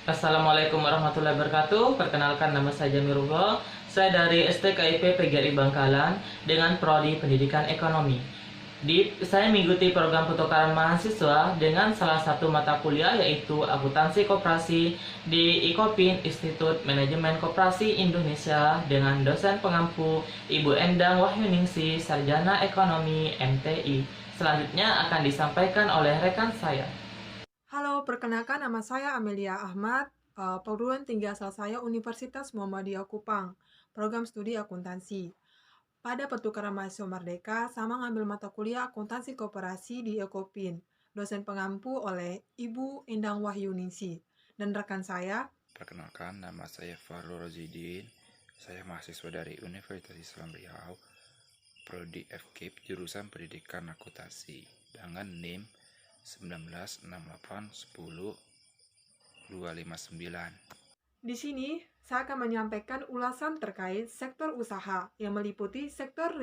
Assalamualaikum warahmatullahi wabarakatuh. Perkenalkan, nama saya Jamirullah. Saya dari STKIP PGRI Bangkalan dengan Prodi Pendidikan Ekonomi. Saya mengikuti program pertukaran mahasiswa dengan salah satu mata kuliah yaitu Akuntansi Koperasi di IKOPIN Institut Manajemen Koperasi Indonesia dengan dosen pengampu Ibu Endang Wahyuningsi, Sarjana Ekonomi MTI. Selanjutnya akan disampaikan oleh rekan saya. Halo, perkenalkan nama saya Amelia Ahmad, perguruan tinggi asal saya Universitas Muhammadiyah Kupang, program studi akuntansi. Pada pertukaran mahasiswa Merdeka, sama ngambil mata kuliah akuntansi koperasi di Ekopin, dosen pengampu oleh Ibu Endang Wahyuningsi. Dan rekan saya, Perkenalkan, nama saya Farul Rozidin. Saya mahasiswa dari Universitas Islam Riau, Prodi FKIP, jurusan Pendidikan Akuntansi, dengan NIM 196810-259. di sini saya akan menyampaikan ulasan terkait sektor usaha yang meliputi sektor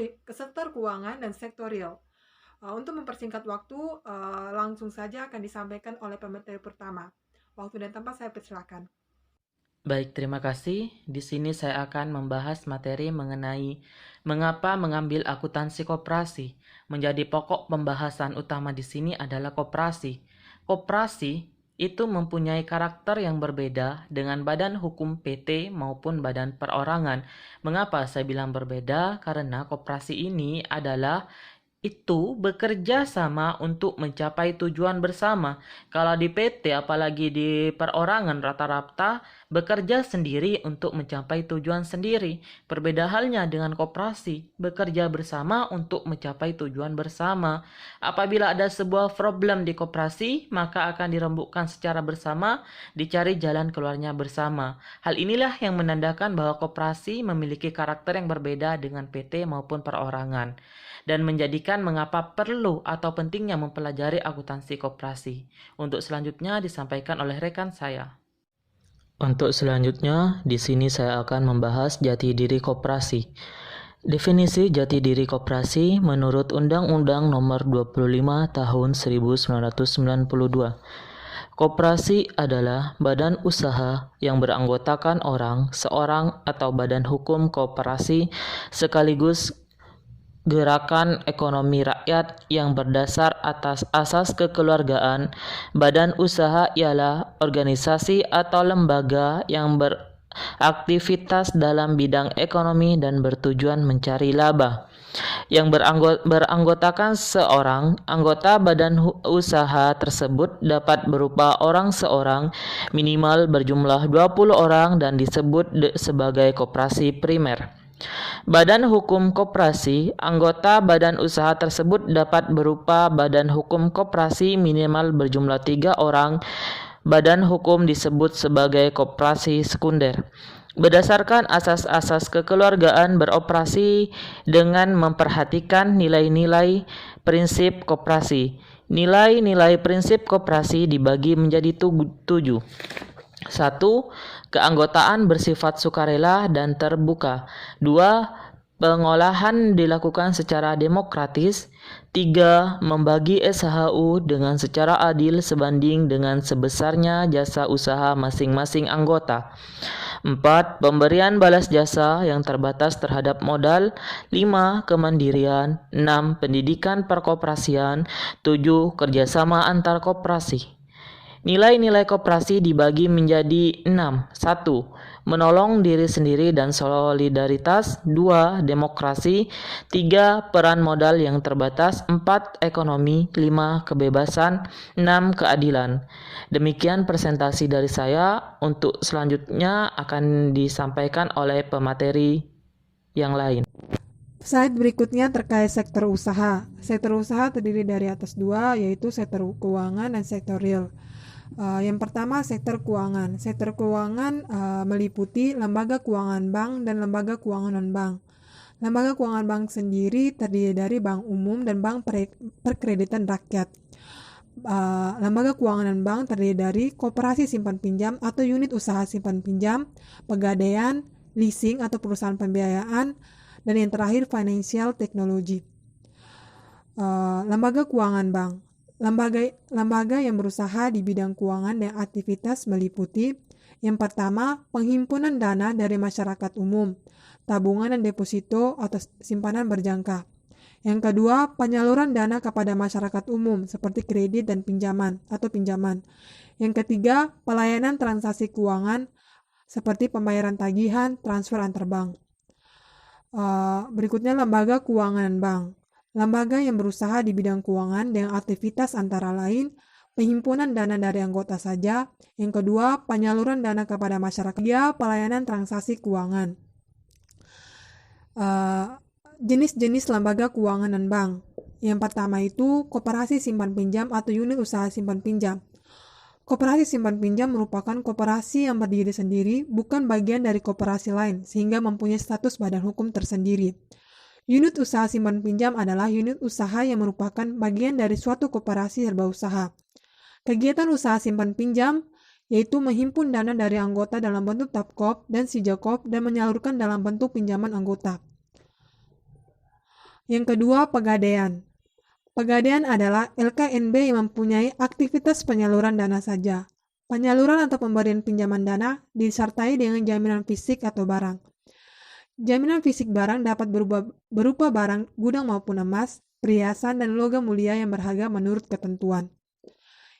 keuangan dan sektor real. Untuk mempersingkat waktu, langsung saja akan disampaikan oleh pemateri pertama. Waktu dan tempat saya persilakan. Baik, terima kasih. Di sini saya akan membahas materi mengenai mengapa mengambil akuntansi koperasi. Menjadi pokok pembahasan utama di sini adalah koperasi. Koperasi itu mempunyai karakter yang berbeda dengan badan hukum PT maupun badan perorangan. Mengapa saya bilang berbeda? Karena koperasi ini adalah itu bekerja sama untuk mencapai tujuan bersama. Kalau di PT apalagi di perorangan rata-rata bekerja sendiri untuk mencapai tujuan sendiri. Berbeda halnya dengan koperasi, bekerja bersama untuk mencapai tujuan bersama. Apabila ada sebuah problem di koperasi, maka akan dirembukkan secara bersama, dicari jalan keluarnya bersama. Hal inilah yang menandakan bahwa koperasi memiliki karakter yang berbeda dengan PT maupun perorangan, dan menjadikan mengapa perlu atau pentingnya mempelajari akuntansi koperasi. Untuk selanjutnya disampaikan oleh rekan saya. Untuk selanjutnya, di sini saya akan membahas jati diri koperasi. Definisi jati diri koperasi menurut Undang-Undang Nomor 25 Tahun 1992. Koperasi adalah badan usaha yang beranggotakan orang, seorang atau badan hukum koperasi sekaligus gerakan ekonomi rakyat yang berdasar atas asas kekeluargaan. Badan usaha ialah organisasi atau lembaga yang beraktivitas dalam bidang ekonomi dan bertujuan mencari laba, yang beranggotakan seorang. Anggota badan usaha tersebut dapat berupa orang seorang, minimal berjumlah 20 orang, dan disebut sebagai koperasi primer. Badan hukum koperasi. Anggota badan usaha tersebut dapat berupa badan hukum koperasi minimal berjumlah 3 orang. Badan hukum disebut sebagai koperasi sekunder. Berdasarkan asas-asas kekeluargaan beroperasi dengan memperhatikan nilai-nilai prinsip koperasi. Nilai-nilai prinsip koperasi dibagi menjadi 7. 1. Keanggotaan bersifat sukarela dan terbuka. 2. Pengolahan dilakukan secara demokratis. 3. Membagi SHU dengan secara adil sebanding dengan sebesarnya jasa usaha masing-masing anggota. 4. Pemberian balas jasa yang terbatas terhadap modal. 5. Kemandirian. 6. Pendidikan perkoperasian. 7. Kerjasama antar koperasi. Nilai-nilai koperasi dibagi menjadi 6. 1. Menolong diri sendiri dan solidaritas. 2. Demokrasi. 3. Peran modal yang terbatas. 4. Ekonomi. 5. Kebebasan. 6. Keadilan. Demikian presentasi dari saya. Untuk selanjutnya akan disampaikan oleh pemateri yang lain. Slide berikutnya terkait sektor usaha. Sektor usaha terdiri dari atas 2, yaitu sektor keuangan dan sektor real. Yang pertama, sektor keuangan. Sektor keuangan meliputi lembaga keuangan bank dan lembaga keuangan non-bank. Lembaga keuangan bank sendiri terdiri dari bank umum dan bank perkreditan rakyat. Lembaga keuangan non-bank terdiri dari koperasi simpan pinjam atau unit usaha simpan pinjam, pegadaian, leasing atau perusahaan pembiayaan, dan yang terakhir financial technology. Lembaga keuangan bank. Lembaga yang berusaha di bidang keuangan dan aktivitas meliputi yang pertama, penghimpunan dana dari masyarakat umum, tabungan dan deposito atau simpanan berjangka. Yang kedua, penyaluran dana kepada masyarakat umum seperti kredit dan pinjaman atau pinjaman. Yang ketiga, pelayanan transaksi keuangan seperti pembayaran tagihan, transfer antar bank. Berikutnya lembaga keuangan bank. Lembaga yang berusaha di bidang keuangan dengan aktivitas antara lain penghimpunan dana dari anggota saja. Yang kedua, penyaluran dana kepada masyarakat. Tiga, pelayanan transaksi keuangan. Jenis-jenis lembaga keuangan dan bank. Yang pertama itu koperasi simpan pinjam atau unit usaha simpan pinjam. Koperasi simpan pinjam merupakan koperasi yang berdiri sendiri, bukan bagian dari koperasi lain, sehingga mempunyai status badan hukum tersendiri. Unit usaha simpan pinjam adalah unit usaha yang merupakan bagian dari suatu koperasi serba usaha. Kegiatan usaha simpan pinjam yaitu menghimpun dana dari anggota dalam bentuk Tapkop dan Sijakop dan menyalurkan dalam bentuk pinjaman anggota. Yang kedua, pegadaian. Pegadaian adalah LKNB yang mempunyai aktivitas penyaluran dana saja. Penyaluran atau pemberian pinjaman dana disertai dengan jaminan fisik atau barang. Jaminan fisik barang dapat berupa barang gudang maupun emas, perhiasan, dan logam mulia yang berharga menurut ketentuan.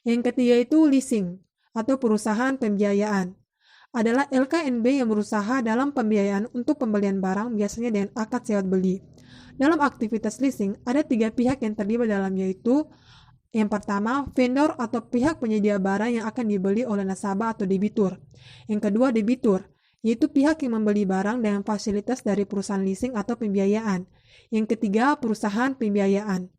Yang ketiga itu leasing atau perusahaan pembiayaan. Adalah LKNB yang berusaha dalam pembiayaan untuk pembelian barang biasanya dengan akad sewa beli. Dalam aktivitas leasing, ada 3 pihak yang terlibat dalam yaitu yang pertama, vendor atau pihak penyedia barang yang akan dibeli oleh nasabah atau debitur. Yang kedua, debitur, yaitu pihak yang membeli barang dengan fasilitas dari perusahaan leasing atau pembiayaan. Yang ketiga, perusahaan pembiayaan.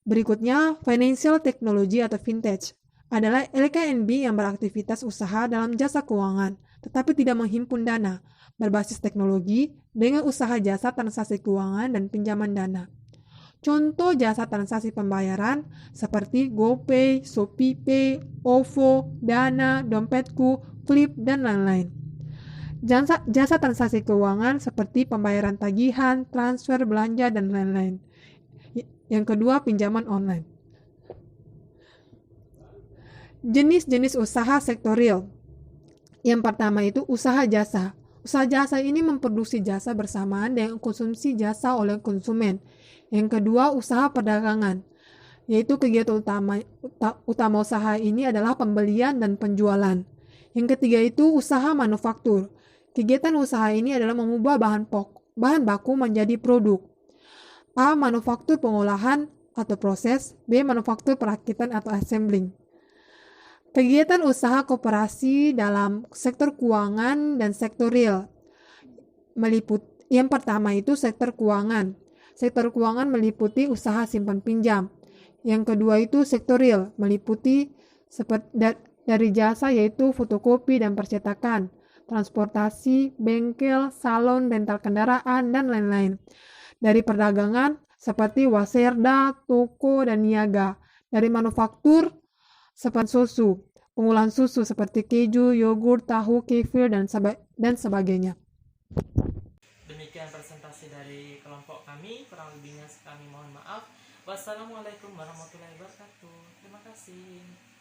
Berikutnya, financial technology atau fintech adalah LKNB yang beraktivitas usaha dalam jasa keuangan, tetapi tidak menghimpun dana, berbasis teknologi dengan usaha jasa transaksi keuangan dan pinjaman dana. Contoh jasa transaksi pembayaran seperti GoPay, ShopeePay, OVO, Dana, Dompetku, Flip, dan lain-lain. Jasa transaksi keuangan seperti pembayaran tagihan, transfer, belanja, dan lain-lain. Yang kedua, pinjaman online. Jenis-jenis usaha sektor real. Yang pertama itu usaha jasa. Usaha jasa ini memproduksi jasa bersamaan dengan konsumsi jasa oleh konsumen. Yang kedua, usaha perdagangan, yaitu kegiatan utama usaha ini adalah pembelian dan penjualan. Yang ketiga itu usaha manufaktur. Kegiatan usaha ini adalah mengubah bahan baku menjadi produk. A. Manufaktur pengolahan atau proses. B. Manufaktur perakitan atau assembling. Kegiatan usaha koperasi dalam sektor keuangan dan sektor real yang pertama itu sektor keuangan. Sektor keuangan meliputi usaha simpan pinjam. Yang kedua itu sektor real meliputi dari jasa yaitu fotokopi dan percetakan, transportasi, bengkel, salon, rental kendaraan, dan lain-lain. Dari perdagangan seperti waserda, toko, dan niaga. Dari manufaktur seperti susu, pengolahan susu seperti keju, yogurt, tahu, kefir, dan sebagainya. Demikian presentasi dari kelompok kami, kurang lebihnya kami mohon maaf. Wassalamualaikum warahmatullahi wabarakatuh. Terima kasih.